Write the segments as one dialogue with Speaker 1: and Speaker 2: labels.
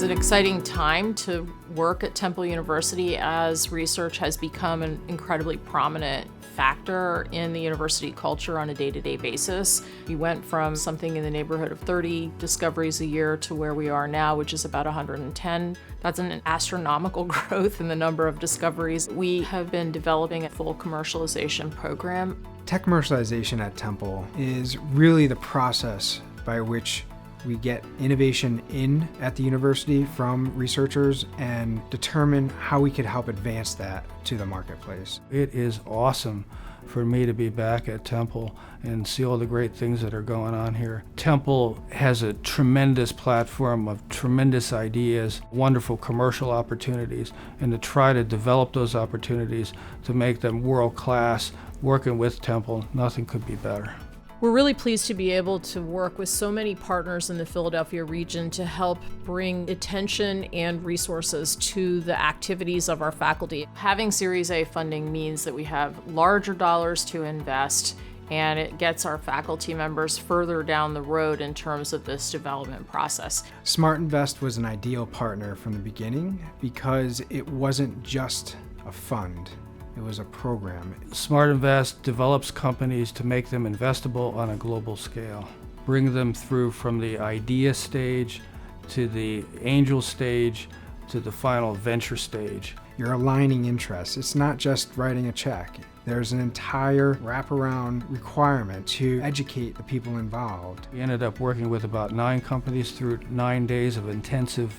Speaker 1: It's an exciting time to work at Temple University as research has become an incredibly prominent factor in the university culture on a day-to-day basis. We went from something in the neighborhood of 30 discoveries a year to where we are now, which is about 110. That's an astronomical growth in the number of discoveries. We have been developing a full commercialization program.
Speaker 2: Tech commercialization at Temple is really the process by which we get innovation in at the university from researchers and determine how we could help advance that to the marketplace.
Speaker 3: It is awesome for me to be back at Temple and see all the great things that are going on here. Temple has a tremendous platform of tremendous ideas, wonderful commercial opportunities, and to try to develop those opportunities to make them world-class, working with Temple, nothing could be better.
Speaker 1: We're really pleased to be able to work with so many partners in the Philadelphia region to help bring attention and resources to the activities of our faculty. Having Series A funding means that we have larger dollars to invest, and it gets our faculty members further down the road in terms of this development process.
Speaker 2: Smart Invest was an ideal partner from the beginning because it wasn't just a fund. It was a program.
Speaker 3: Smart Invest develops companies to make them investable on a global scale. Bring them through from the idea stage to the angel stage to the final venture stage.
Speaker 2: You're aligning interests. It's not just writing a check. There's an entire wraparound requirement to educate the people involved.
Speaker 3: We ended up working with about 9 companies through 9 days of intensive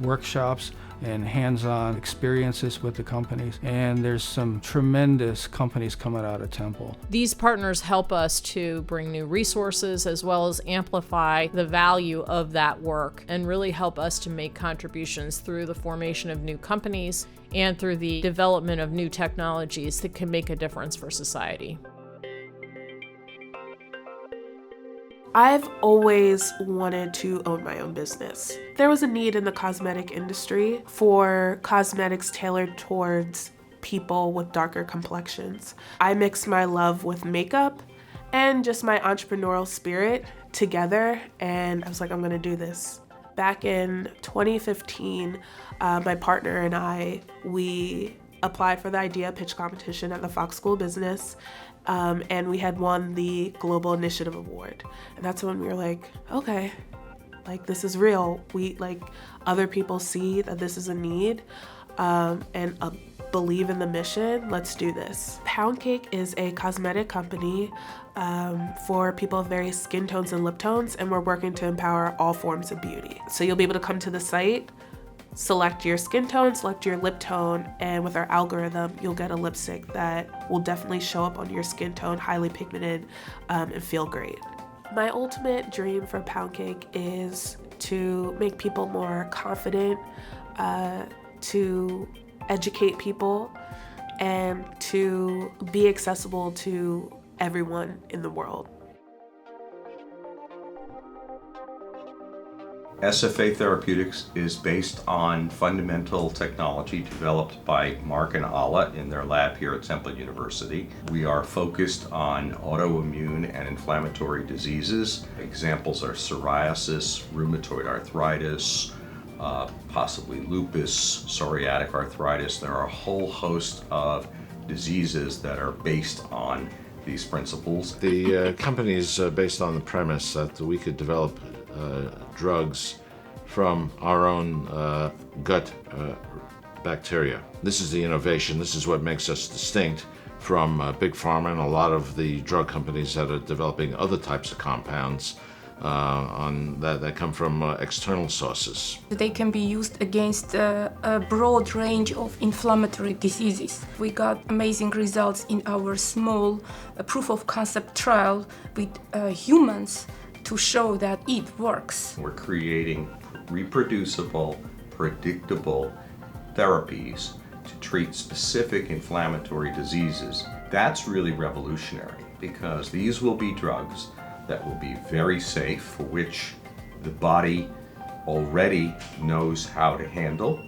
Speaker 3: workshops and hands-on experiences with the companies. And there's some tremendous companies coming out of Temple.
Speaker 1: These partners help us to bring new resources as well as amplify the value of that work and really help us to make contributions through the formation of new companies and through the development of new technologies that can make a difference for society.
Speaker 4: I've always wanted to own my own business. There was a need in the cosmetic industry for cosmetics tailored towards people with darker complexions. I mixed my love with makeup and just my entrepreneurial spirit together, and I was like, I'm gonna do this. Back in 2015, my partner and I, we applied for the idea pitch competition at the Fox School of Business, and we had won the Global Initiative Award. And that's when we were like, okay, like this is real. We other people see that this is a need, and believe in the mission. Let's do this. Pound Cake is a cosmetic company for people of various skin tones and lip tones, and we're working to empower all forms of beauty. So you'll be able to come to the site, select your skin tone, select your lip tone, and with our algorithm, you'll get a lipstick that will definitely show up on your skin tone, highly pigmented, and feel great. My ultimate dream for Pound Cake is to make people more confident, to educate people, and to be accessible to everyone in the world.
Speaker 5: SFA Therapeutics is based on fundamental technology developed by Mark and Ala in their lab here at Temple University. We are focused on autoimmune and inflammatory diseases. Examples are psoriasis, rheumatoid arthritis, possibly lupus, psoriatic arthritis. There are a whole host of diseases that are based on these principles.
Speaker 6: The company is based on the premise that we could develop drugs from our own gut bacteria. This is the innovation. This is what makes us distinct from Big Pharma and a lot of the drug companies that are developing other types of compounds that come from external sources.
Speaker 7: They can be used against a broad range of inflammatory diseases. We got amazing results in our small proof of concept trial with humans to show that it works.
Speaker 5: We're creating reproducible, predictable therapies to treat specific inflammatory diseases. That's really revolutionary because these will be drugs that will be very safe, for which the body already knows how to handle,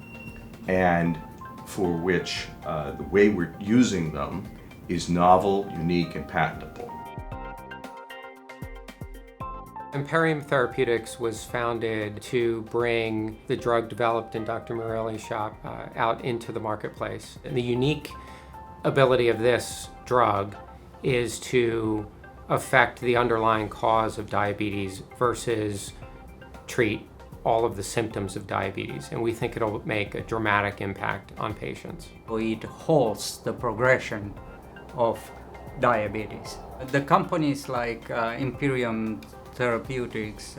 Speaker 5: and for which the way we're using them is novel, unique, and patentable.
Speaker 8: Imperium Therapeutics was founded to bring the drug developed in Dr. Morelli's shop out into the marketplace. And the unique ability of this drug is to affect the underlying cause of diabetes versus treat all of the symptoms of diabetes. And we think it'll make a dramatic impact on patients.
Speaker 9: It halts the progression of diabetes. The companies like Imperium Therapeutics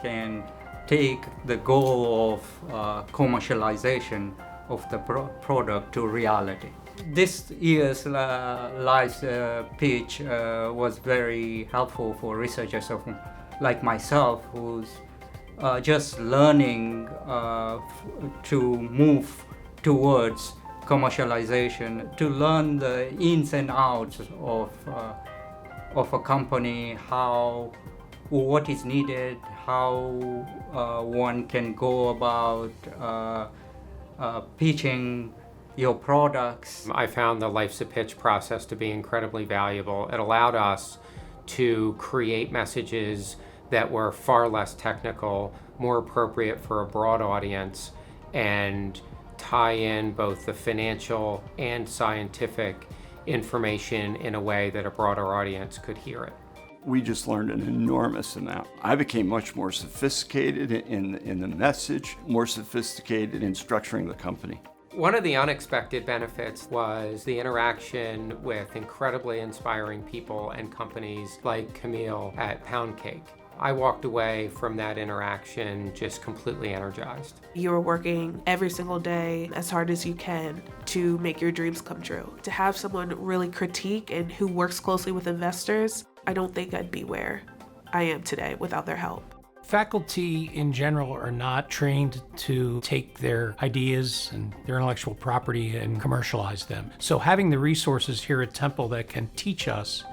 Speaker 9: can take the goal of commercialization of the product to reality. This year's LIFE's pitch was very helpful for researchers like myself who's just learning to move towards commercialization, to learn the ins and outs of a company, what is needed, how one can go about pitching your products.
Speaker 8: I found the Life's a Pitch process to be incredibly valuable. It allowed us to create messages that were far less technical, more appropriate for a broad audience, and tie in both the financial and scientific information in a way that a broader audience could hear it.
Speaker 10: We just learned an enormous amount. I became much more sophisticated in the message, more sophisticated in structuring the company.
Speaker 8: One of the unexpected benefits was the interaction with incredibly inspiring people and companies like Camille at Pound Cake. I walked away from that interaction just completely energized.
Speaker 4: You're working every single day as hard as you can to make your dreams come true. To have someone really critique and who works closely with investors, I don't think I'd be where I am today without their help.
Speaker 11: Faculty in general are not trained to take their ideas and their intellectual property and commercialize them. So having the resources here at Temple that can teach us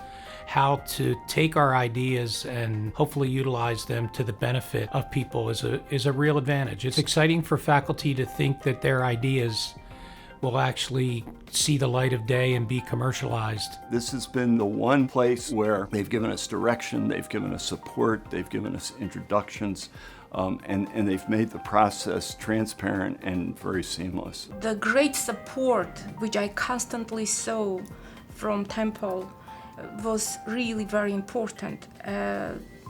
Speaker 11: how to take our ideas and hopefully utilize them to the benefit of people is a real advantage. It's exciting for faculty to think that their ideas will actually see the light of day and be commercialized.
Speaker 10: This has been the one place where they've given us direction, they've given us support, they've given us introductions, and they've made the process transparent and very seamless.
Speaker 7: The great support which I constantly saw from Temple was really very important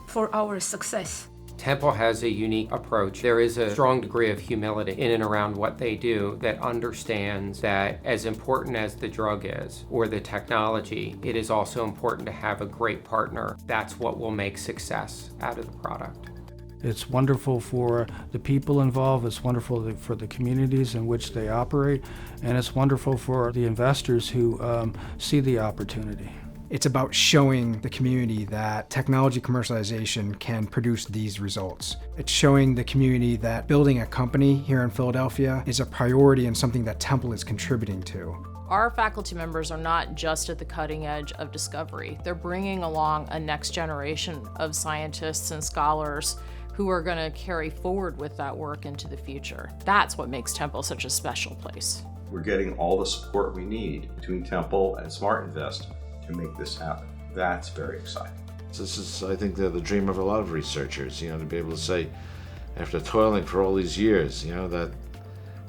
Speaker 7: for our success.
Speaker 8: Temple has a unique approach. There is a strong degree of humility in and around what they do that understands that as important as the drug is or the technology, it is also important to have a great partner. That's what will make success out of the product.
Speaker 3: It's wonderful for the people involved, it's wonderful for the communities in which they operate, and it's wonderful for the investors who see the opportunity.
Speaker 2: It's about showing the community that technology commercialization can produce these results. It's showing the community that building a company here in Philadelphia is a priority and something that Temple is contributing to.
Speaker 1: Our faculty members are not just at the cutting edge of discovery. They're bringing along a next generation of scientists and scholars who are going to carry forward with that work into the future. That's what makes Temple such a special place.
Speaker 5: We're getting all the support we need between Temple and Smart Invest to make this happen. That's very exciting.
Speaker 6: This is, I think, the dream of a lot of researchers, to be able to say, after toiling for all these years, that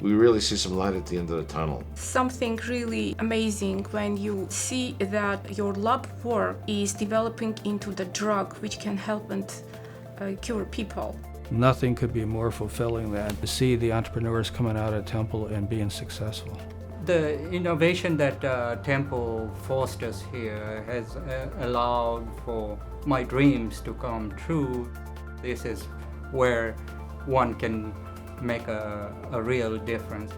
Speaker 6: we really see some light at the end of the tunnel.
Speaker 7: Something really amazing when you see that your lab work is developing into the drug which can help and cure people.
Speaker 3: Nothing could be more fulfilling than to see the entrepreneurs coming out of Temple and being successful.
Speaker 9: The innovation that Temple fosters here has allowed for my dreams to come true. This is where one can make a real difference.